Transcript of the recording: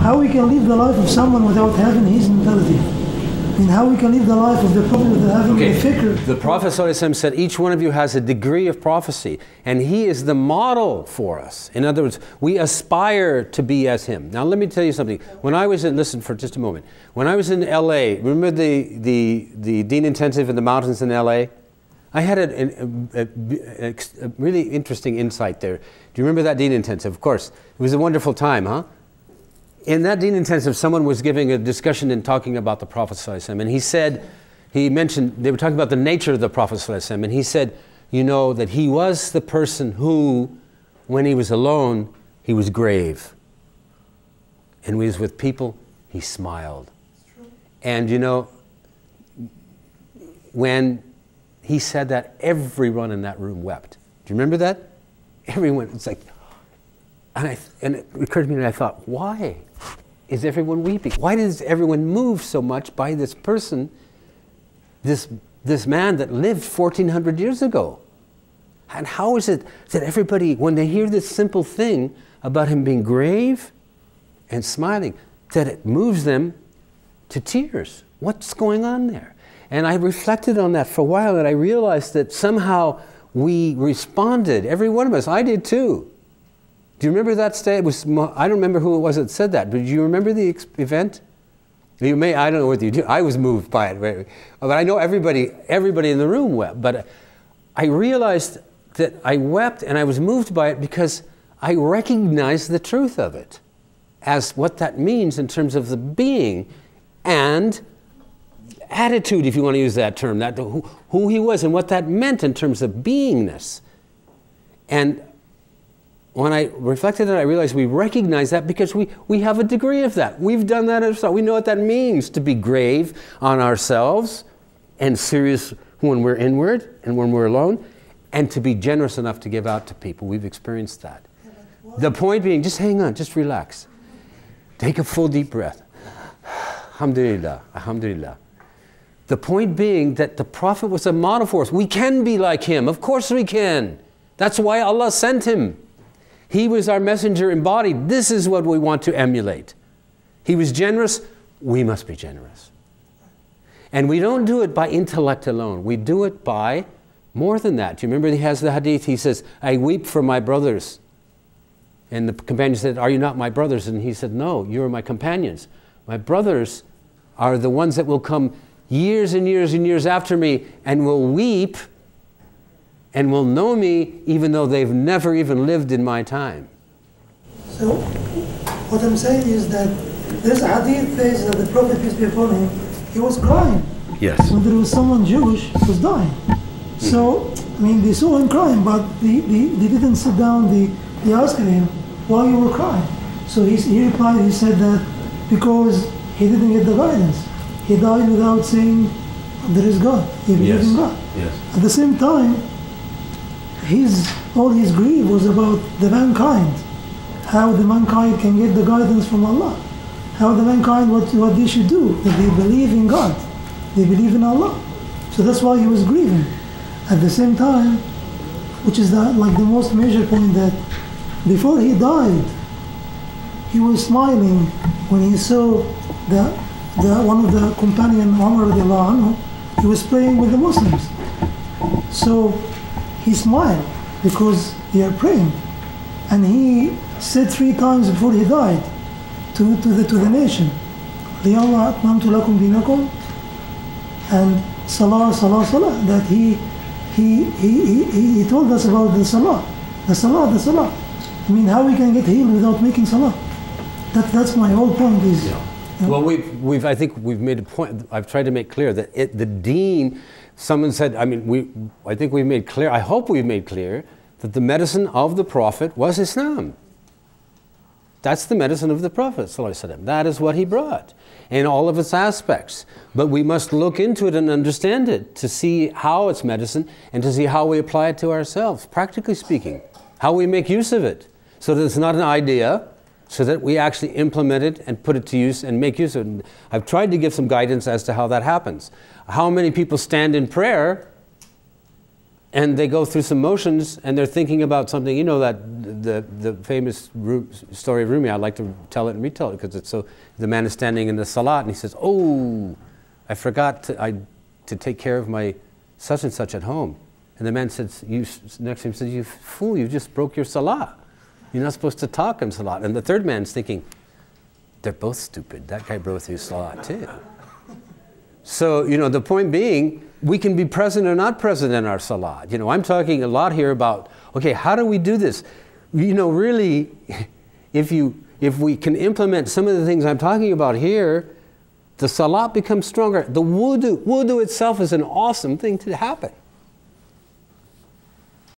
how we can live the life of someone without having his mentality. I mean, how we can live the life of the Prophet without having the fikr. The Prophet ﷺ said each one of you has a degree of prophecy, and he is the model for us. In other words, we aspire to be as him. Now let me tell you something. When I was in, listen for just a moment. When I was in LA, remember the Deen Intensive in the mountains in LA? I had a really interesting insight there. Do you remember that Deen Intensive? Of course. It was a wonderful time, huh? In that Deen Intensive, someone was giving a discussion and talking about the Prophet ﷺ, and he said, he mentioned, they were talking about the nature of the Prophet ﷺ, and he said, you know, that he was the person who, when he was alone, he was grave. And when he was with people, he smiled. And you know, when he said that, everyone in that room wept. Do you remember that? Everyone, it's like, and it occurred to me, and I thought, why is everyone weeping? Why does everyone move so much by this person, this man that lived 1400 years ago? And how is it that everybody, when they hear this simple thing about him being grave and smiling, that it moves them to tears? What's going on there? And I reflected on that for a while, and I realized that somehow we responded, every one of us, I did too. Do you remember that day? It was, I don't remember who it was that said that, but do you remember the event? You may, I don't know whether you do. I was moved by it, but I know everybody in the room wept. But I realized that I wept and I was moved by it because I recognized the truth of it as what that means in terms of the being and attitude, if you want to use that term, that who he was and what that meant in terms of beingness. And when I reflected on it, I realized we recognize that because we have a degree of that. We've done that ourselves. We know what that means to be grave on ourselves and serious when we're inward and when we're alone, and to be generous enough to give out to people. We've experienced that. The point being, just hang on, just relax. Take a full deep breath. Alhamdulillah, alhamdulillah. The point being that the Prophet was a model for us. We can be like him. Of course we can. That's why Allah sent him. He was our messenger embodied. This is what we want to emulate. He was generous. We must be generous. And we don't do it by intellect alone. We do it by more than that. Do you remember he has the hadith? He says, I weep for my brothers. And the companion said, are you not my brothers? And he said, no, you are my companions. My brothers are the ones that will come years and years and years after me and will weep and will know me even though they've never even lived in my time. So, what I'm saying is that this hadith says that the Prophet, peace be upon him, he was crying. Yes. When there was someone Jewish who was dying. So, I mean, they saw him crying, but they didn't sit down, they asked him, why you were crying? So he replied, he said that because he didn't get the guidance. He died without saying, there is God. He believed in God. Yes. At the same time, all his grief was about the mankind. How the mankind can get the guidance from Allah. How the mankind, what they should do. That they believe in God. They believe in Allah. So that's why he was grieving. At the same time, which is like the most major point, that before he died, he was smiling when he saw one of the companion, Umar radiallahu anhu, he was praying with the Muslims. So he smiled because they are praying. And he said 3 times before he died to the nation, Liyawma atmamtu lakum dinakum, and Salah, Salah, Salah, that he told us about the Salah. The Salah. I mean, how we can get healed without making Salah? That's my whole point is... Yeah. Well, I think we've made a point. I've tried to make clear that the deen, someone said, I mean, I think we've made clear, I hope we've made clear, that the medicine of the Prophet was Islam. That's the medicine of the Prophet ﷺ. That is what he brought in all of its aspects. But we must look into it and understand it to see how it's medicine and to see how we apply it to ourselves, practically speaking, how we make use of it, so that it's not an idea, so that we actually implement it and put it to use and make use of it. I've tried to give some guidance as to how that happens. How many people stand in prayer and they go through some motions, and they're thinking about something. You know that the famous story of Rumi. I like to tell it and retell it because it's so. The man is standing in the salat, and he says, "Oh, I forgot to take care of my such and such at home." And the man says, next to him says, "You fool! You just broke your salat. You're not supposed to talk in salat." And the third man's thinking, "They're both stupid. That guy broke his salat too." So, you know, the point being, we can be present or not present in our salat. You know, I'm talking a lot here about, okay, how do we do this? You know, really, if we can implement some of the things I'm talking about here, the salat becomes stronger. The wudu itself is an awesome thing to happen.